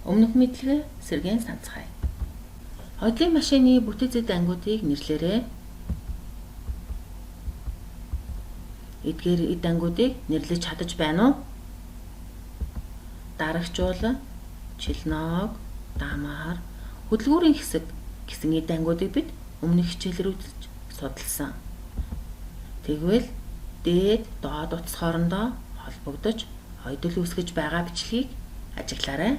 Өмнөх мэдлэгээ сэргээн санацгаая. Оюутлын машины бүтэцэд ангиудыг нэрлээрэй. Эдгээр эд ангиудыг нэрлэж чадаж байна уу? Дарагчул, чилног, дамаар, хөдөлгүүрийн хэсэг гэсэн эд ангиудыг бид өмнөх хичээлээр үзэж судалсан. Тэгвэл дээд, доод утас хоорондоо холбогдож оюутал үүсгэж байгаа бичлэгийг ажиглаарай.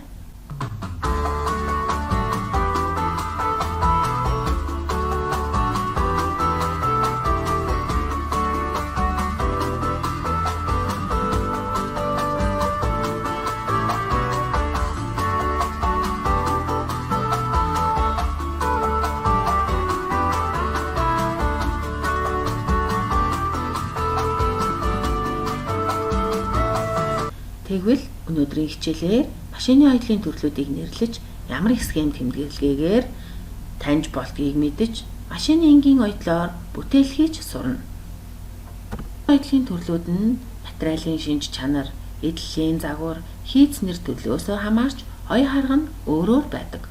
Тэгвэл өнөөдрийн хичээлээр машины оюутлын төрлүүдийг нэрлэж ямар их схем тэмдэглэгээр таньж болдгийг мэдэж машины энгийн оюутлоор бүтээл хийж сурна. Оюутлын төрлүүд нь материалын шинж чанар, эдлэлийн загвар, хийцнэр төлөөсөө хамаарч оюу харга нь өөрөөр байдаг.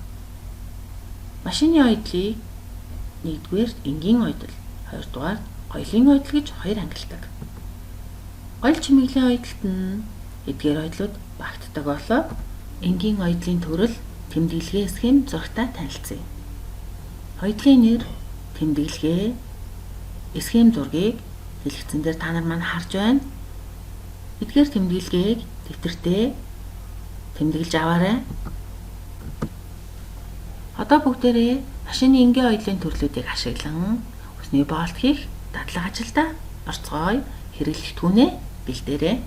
Машины оюутлыг 1-р энгийн оюутал, 2-р гоёлын оюутал гэж хоёр ангилдаг. Гоёл чимэглэлийн оюуталт нь эдгээр оюутлууд багтдаг болоо энгийн оюутлын төрөл, тэмдэглэгээ схем зурагтай танилцъя. Оюутлын нэр, тэмдэглэгээ, схем зургийг дэлгэцэн дээр та нар маань харж байна. Эдгээр тэмдэглэгээг дэвтэртээ тэмдэглэж аваарай. Одоо бүгдээрээ машины энгийн оюутлын төрлүүдийг ашиглан усны боолт хийх дадлага ажилдаа орцгой хэрэглэх түүнээ бэлдээрэй.